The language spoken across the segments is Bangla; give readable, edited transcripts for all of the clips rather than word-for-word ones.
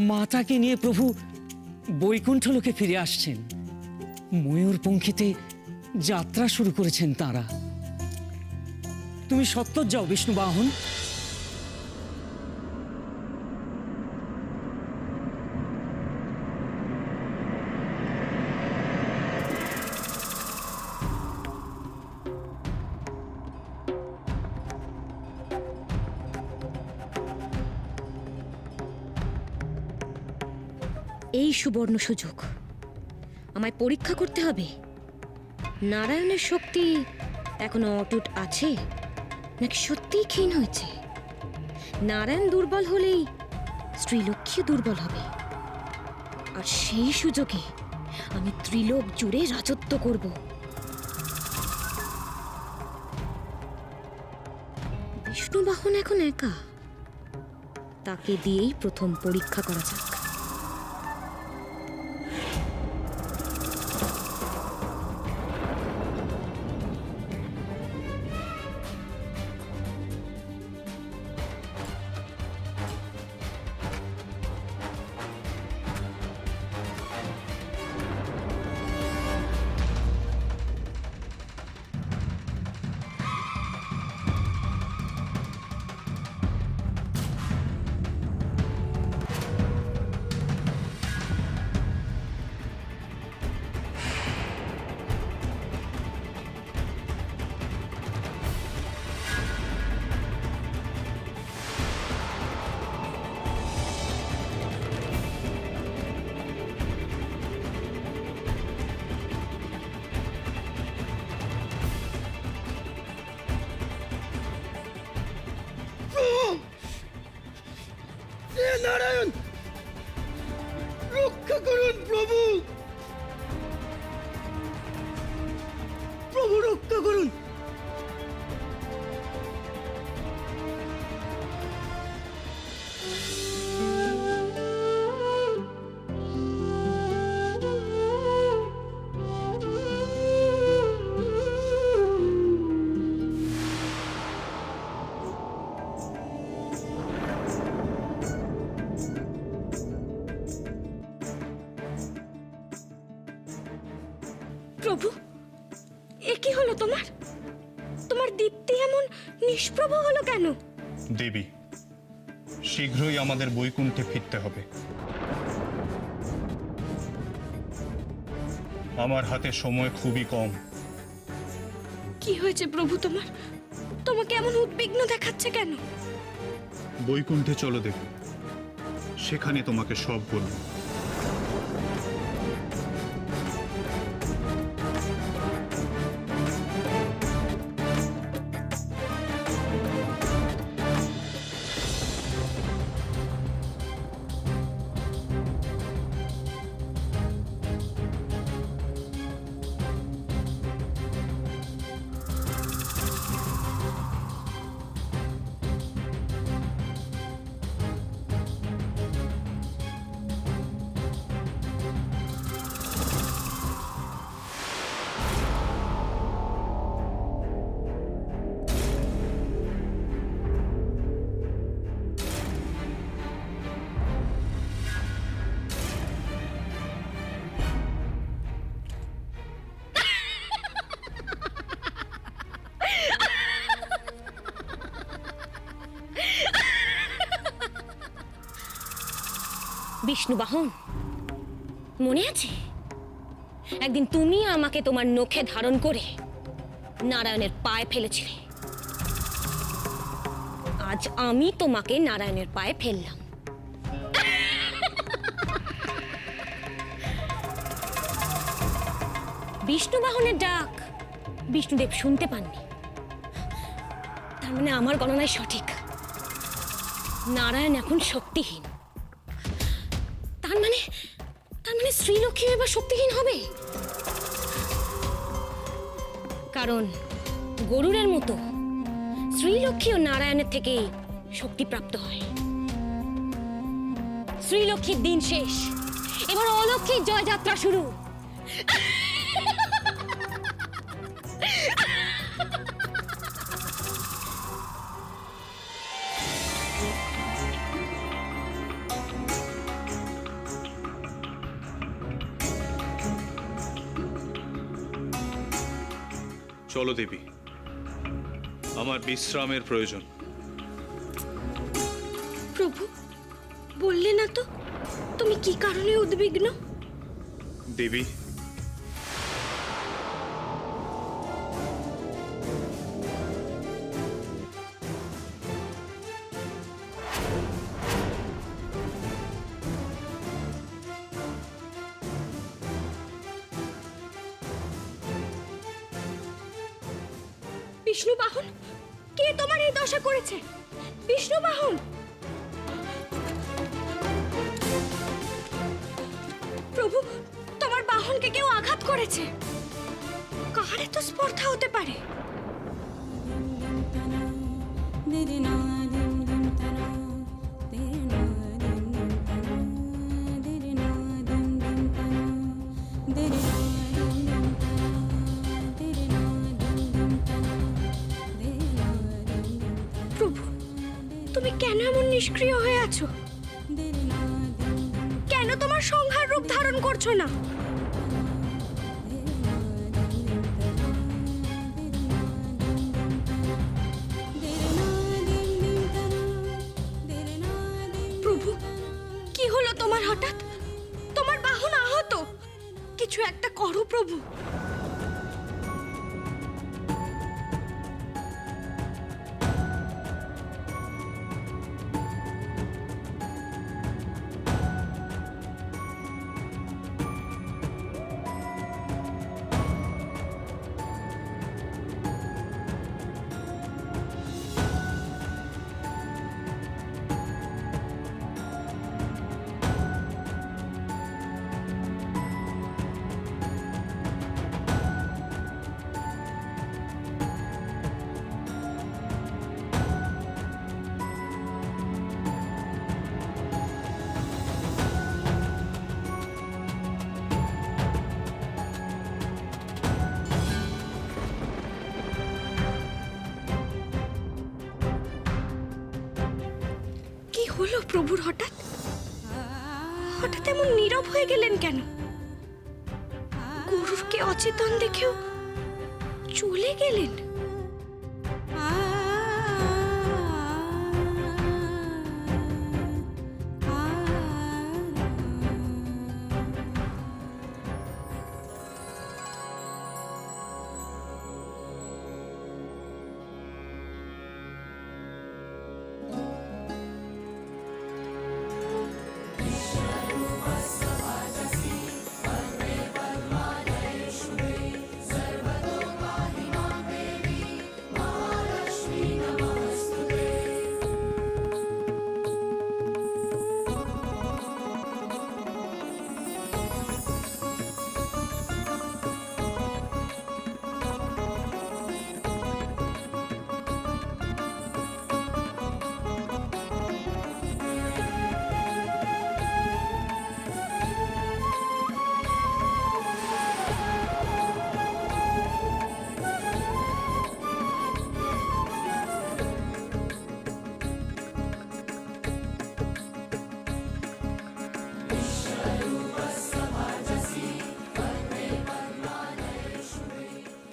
মাতাকে নিয়ে প্রভু বৈকুণ্ঠ লোকে ফিরে আসছেন। ময়ূরপঙ্খীতে যাত্রা শুরু করেছেন তাঁরা। তুমি সত্তর যাও বিষ্ণু বাহন। এই সুবর্ণ সুযোগ, আমায় পরীক্ষা করতে হবে নারায়ণের শক্তি এখনো অটুট আছে নাকি সত্যিই ক্ষীণ হয়েছে। নারায়ণ দুর্বল হলেই স্ত্রীলক্ষ্মী দুর্বল হবে, আর সেই সুযোগে আমি ত্রিলোক জুড়ে রাজত্ব করব। বিষ্ণু বাহন এখন একা, তাকে দিয়েই প্রথম পরীক্ষা করা যাক। নারায়ণ, রক্ষা করুন প্রভু, প্রভু রক্ষা করুন। প্রভু, এ কি হলো তোমার? তোমার দীপ্তি এমন নিষ্প্রভ হলো কেন? দেবী, শীঘ্রই আমাদের বৈকুণ্ঠে ফিরতে হবে। আমার হাতে সময় খুবই কম। কি হয়েছে প্রভু তোমার? তোমাকে এমন উদ্বিগ্ন দেখাচ্ছে কেন? বৈকুণ্ঠে চলো দেবী, সেখানে তোমাকে সব বলবো। বিষ্ণু বাহন, মনে আছে একদিন তুমি আমাকে তোমার নখে ধারণ করে নারায়ণের পায়ে ফেলেছিলে? আজ আমি তোমাকে নারায়ণের পায়ে ফেললাম। বিষ্ণু বাহনের ডাক বিষ্ণুদেব শুনতে পাননি, তার মানে আমার গণনায় সঠিক। নারায়ণ এখন শক্তিহীন। তার মানে শ্রীলক্ষ্মী এবার শক্তিহীন হবে, কারণ গরুরের মতো শ্রীলক্ষ্মী ও নারায়ণের থেকে শক্তিপ্রাপ্ত হয়। শ্রীলক্ষ্মীর দিন শেষ, এবার অলক্ষ্মীর জয়যাত্রা শুরু। চলো দেবী, আমার বিশ্রামের প্রয়োজন। প্রভু, বললে না তো তুমি কি কারণে উদ্বিগ্ন? দেবী, বিষ্ণু বাহন, কে তোমার এই দশা করেছে? বিষ্ণু বাহন, প্রভু, তোমার বাহনকে কেউ আঘাত করেছে। কার এত স্পর্ধা হতে পারে? প্রভু, তুমি কেন এমন নিষ্ক্রিয় হয়ে আছো? কেন তোমার সংহার রূপ ধারণ করছো না? প্রভু, কি হলো তোমার হঠাৎ? তোমার বাহন আহত, কিছু একটা করো প্রভু। কি হলো প্রভুর হঠাৎ? হঠাৎ এমন নীরব হয়ে গেলেন কেন? গরুরকে অচেতন দেখেও চলে গেলেন।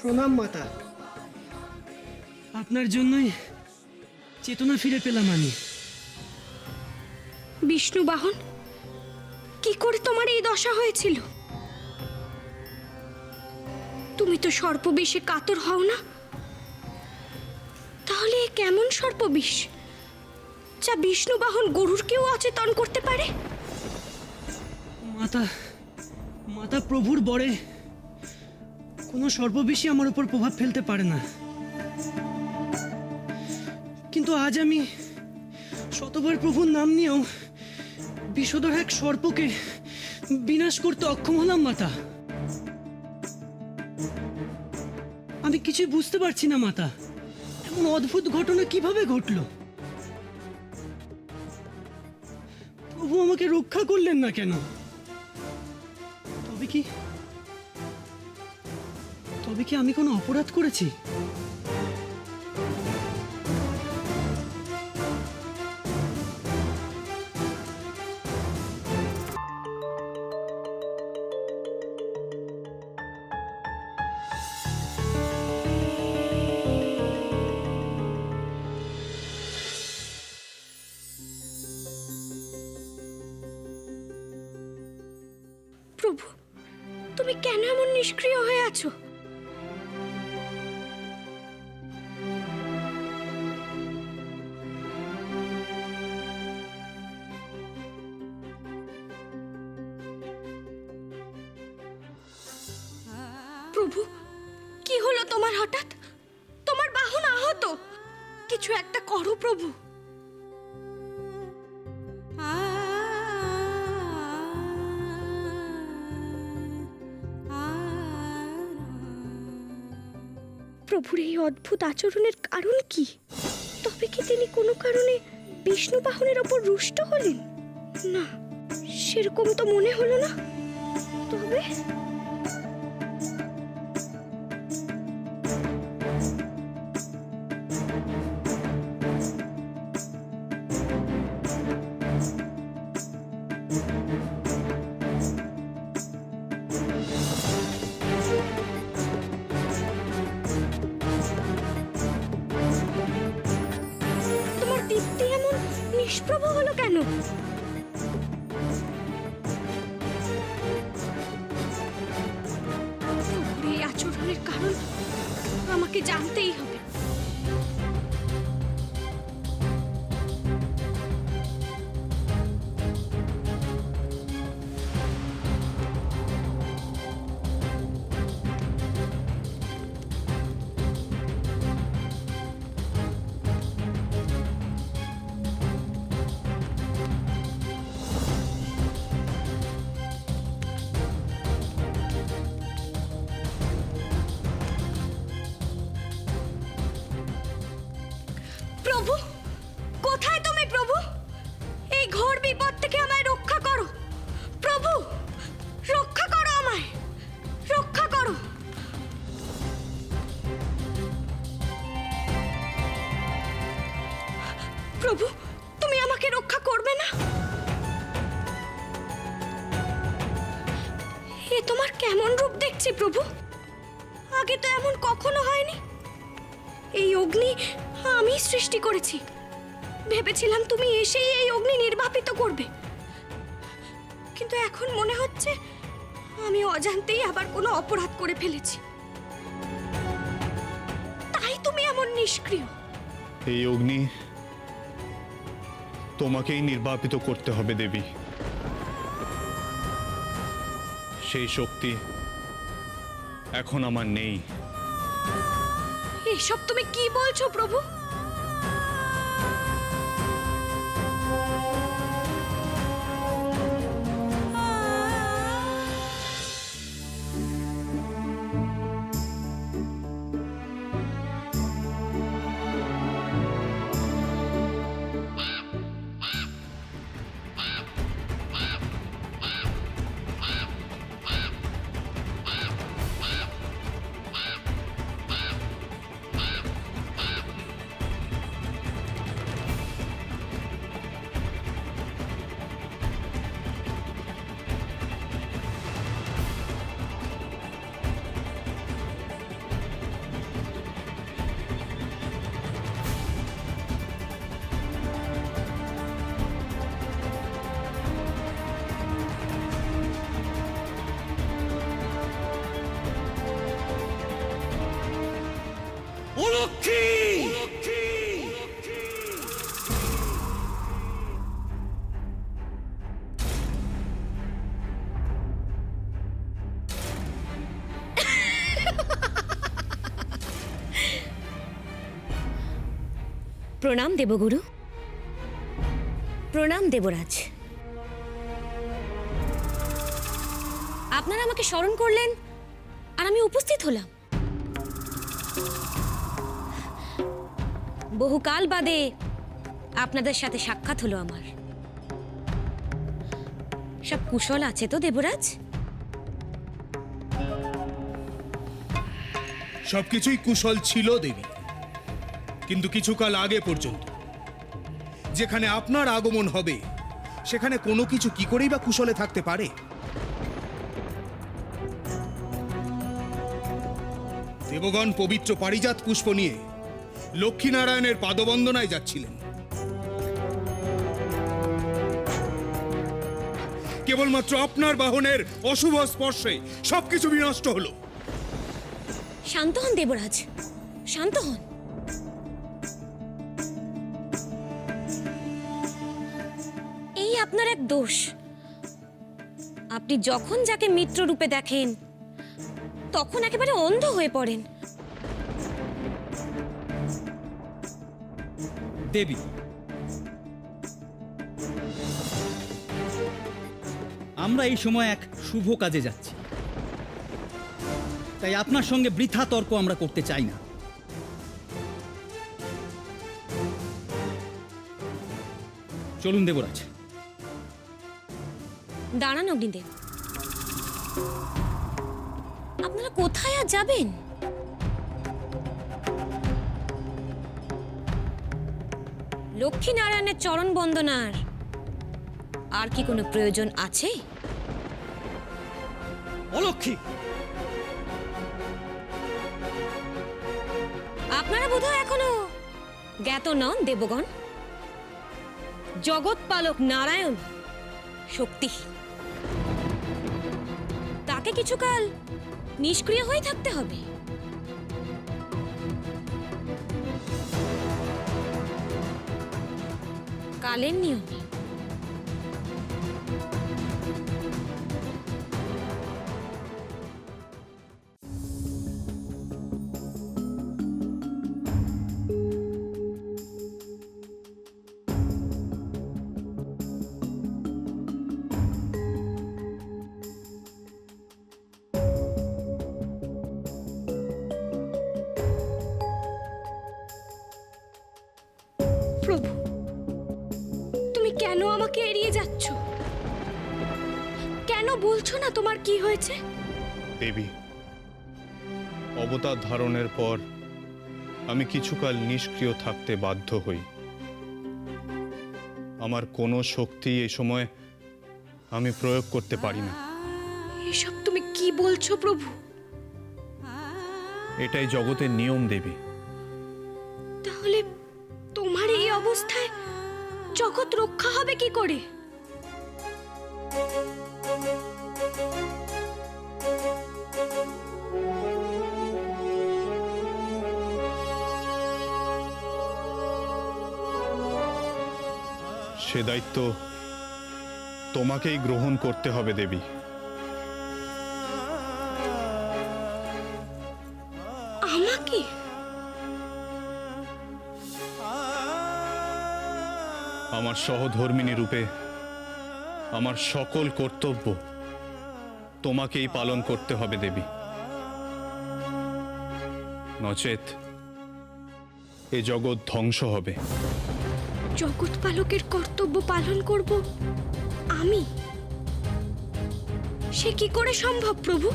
প্রণাম মাতা। আপনার জন্যই চেতনা ফিরে পেলাম আমি। বিষ্ণু বাহন, কি করে তোমার এই দশা হয়েছিল? তুমি তো সর্পবিষে কাতর হও না, তাহলে এ কেমন সর্পবিষ যা বিষ্ণু বাহন গরুরকেও অচেতন করতে পারে? মাতা, মাতা প্রভুর বরে কোনো সর্ববিষই আমার উপর প্রভাব ফেলতে পারে না। কিন্তু আজ আমি শতবার প্রভুর নাম নিয়েও বিষধর এক সর্পকে বিনাশ করতে অক্ষম হলাম মাতা। আমি কিছুই বুঝতে পারছি না মাতা, এমন অদ্ভুত ঘটনা কিভাবে ঘটলো? প্রভু আমাকে রক্ষা করলেন না কেন? তবে কি আমি কোনো অপরাধ করেছি? তুমি কেন এমন নিষ্ক্রিয় হয়ে আছো? প্রভু, কি হলো তোমার হঠাৎ? তোমার বাহন আহত, কিছু একটা করো প্রভু। প্রভুর এই অদ্ভুত আচরণের কারণ কি? তবে কি তিনি কোনো কারণে বিষ্ণু বাহনের ওপর রুষ্ট হলেন? না, সেরকম তো মনে হলো না। তবে তোমার দীপ্তি এমন নিষ্প্রভ হলো কেন? প্রভুর এই আচরণের কারণ আমাকে জানতেই হবে। প্রভু, কোথায় তুমি প্রভু? এই ঘোর বিপদ থেকে আমায় রক্ষা করো প্রভু, রক্ষা করো আমায়, রক্ষা করো। প্রভু, তুমি আমাকে রক্ষা করবে না? এ তোমার কেমন রূপ দেখছি প্রভু? আগে তো এমন কখনো হয়নি। এই অগ্নি আমি সৃষ্টি করেছি, ভেবেছিলাম তুমি এসেই এই অগ্নি নির্বাপিত করবে, কিন্তু এখন মনে হচ্ছে আমি অজান্তেই আবার কোনো অপরাধ করে ফেলেছি, তাই তুমি এমন নিষ্ক্রিয়। এই অগ্নি তোমাকেই নির্বাপিত করতে হবে দেবী। সেই শক্তি এখন আমার নেই। এসব তুমি কি বলছো প্রভু? প্রণাম দেবগুরু। প্রণাম দেবরাজ। আপনারা আমাকে স্মরণ করলেন আর আমি উপস্থিত হলাম। বহুকাল বাদে আপনাদের সাথে সাক্ষাৎ হলো আমার। সব কুশল আছে তো দেবরাজ? সবকিছুই কুশল ছিল দেবী, কিন্তু কিছুকাল আগে পর্যন্ত। যেখানে আপনার আগমন হবে সেখানে কোনো কিছু কি করেই বা কুশলে থাকতে পারে? দেবগণ পবিত্র পারিজাত পুষ্প নিয়ে লক্ষ্মীনারায়ণের পাদবন্দনায় যাচ্ছিলেন। কেবলমাত্র আপনার বাহনের অশুভ স্পর্শে সবকিছু বিনষ্ট হলো। শান্ত হন দেবরাজ, শান্ত হন। এই আপনার এক দোষ। আপনি যখন যাকে মিত্র রূপে দেখেন তখন একেবারে অন্ধ হয়ে পড়েন। দেবী, আমরা এই সময় এক শুভ কাজে যাচ্ছি, তাই আপনার সঙ্গে বৃথা তর্ক আমরা করতে চাই না। চলুন দেবরাজ। দাঁড়ান অগ্নিদেব, আপনারা কোথায় আর যাবেন? লক্ষ্মী নারায়ণের চরণ বন্দনার আর কি কোনো প্রয়োজন আছে? অলক্ষী, আপনারা বোধহয় এখনো জ্ঞাত নন দেবগণ। জগৎপালক নারায়ণ শক্তিহীন, তাকে কিছুকাল নিষ্ক্রিয় হয়ে থাকতে হবে। কালের নিয়মে। প্রভু, তুমি কেন আমাকে এড়িয়ে যাচ্ছ? কেন বলছো না তোমার কি হয়েছে? দেবী, অবতার ধারণের পর আমি কিছুকাল নিষ্ক্রিয় থাকতে বাধ্য হই। আমার কোনো শক্তি এই সময় আমি প্রয়োগ করতে পারি না। এসব তুমি কি বলছো প্রভু? এটাই জগতের নিয়ম দেবী। তাহলে তোমার এই অবস্থায় জগৎ রক্ষা হবে কি করে? সে দায়িত্ব তোমাকেই গ্রহণ করতে হবে দেবী। আমাকে? আমার সহধর্মিনী রূপে আমার সকল কর্তব্য তোমাকেই পালন করতে হবে দেবী, নচেত এ জগৎ ধ্বংস হবে। জগৎ পালকের কর্তব্য পালন করব আমি? সে কি করে সম্ভব প্রভু?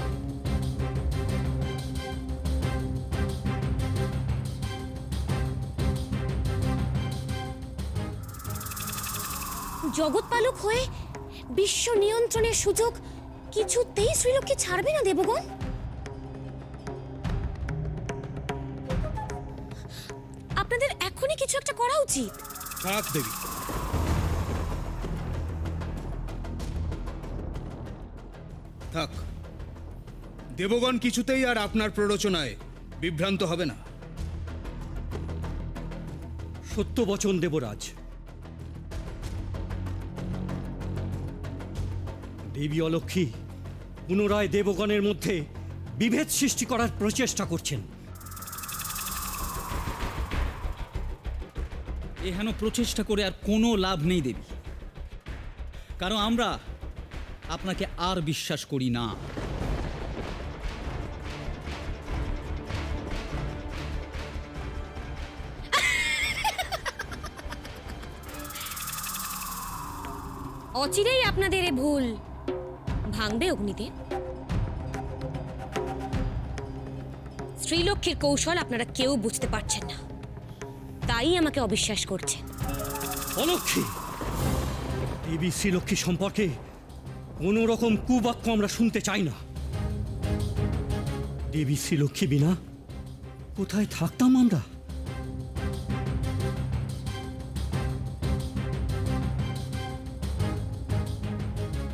জগৎ পালক হয়ে বিশ্ব নিয়ন্ত্রণের সুযোগ কিছুতেই শ্রীলক্ষ্মী ছাড়বে না দেবগণ। আপনাদের এখনই কিছু একটা করা উচিত। থাক দেবী, থাক। দেবগণ কিছুতেই আর আপনার প্ররোচনায় বিভ্রান্ত হবে না। সত্য বচন দেবরাজ। দেবী অলক্ষী পুনরায় দেবগণের মধ্যে বিভেদ সৃষ্টি করার প্রচেষ্টা করছেন। এহেন প্রচেষ্টা করে আর কোনো লাভ নেই দেবী, কারণ আমরা আপনাকে আর বিশ্বাস করি না। অচিরেই আপনাদের এ ভুল ভাঙবে অগ্নিদেব। শ্রীলক্ষ্মীর কৌশল আপনারা কেউ বুঝতে পারছেন না, তাই আমাকে অবিশ্বাস করছেন। অলক্ষী, দেবী শ্রীলক্ষ্মী সম্পর্কে কোনো রকম কুবাক্য আমরা শুনতে চাই না। দেবী শ্রীলক্ষ্মী বিনা কোথায় থাকতাম আমরা?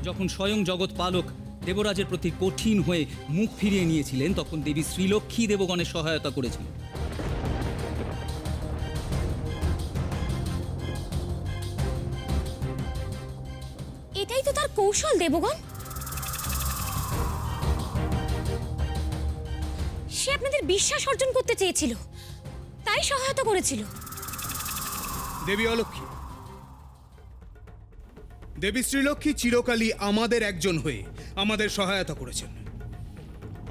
যখন স্বয়ং জগৎ পালক দেবরাজের প্রতি কঠিন হয়ে মুখ ফিরিয়ে নিয়েছিলেন, তখন দেবী শ্রীলক্ষ্মী দেবগণের সহায়তা করেছিলেন। এটাই তো তার কৌশল, দেবগণ। সে আপনাদের বিশ্বাস অর্জন করতে চেয়েছিল, তাই সহায়তা করেছিল। দেবী অলক্ষ্মী, দেবী শ্রীলক্ষ্মী চিরকালই আমাদের একজন হয়ে আমাদের সহায়তা করেছেন।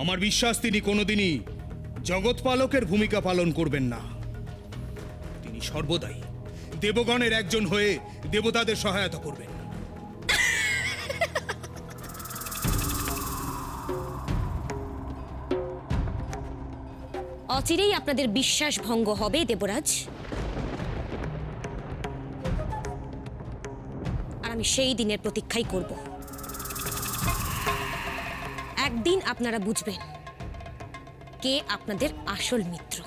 আমার বিশ্বাস তিনি কোনোদিনই জগৎপালকের ভূমিকা পালন করবেন না। তিনি সর্বদাই দেবগণের একজন হয়ে দেবতাদের সহায়তা করবেন। অচিরেই আপনাদের বিশ্বাস ভঙ্গ হবে, দেবরাজ। আর আমি সেই দিনের প্রতীক্ষাই করব। একদিন আপনারা বুঝবেন কে আপনাদের আসল মিত্র।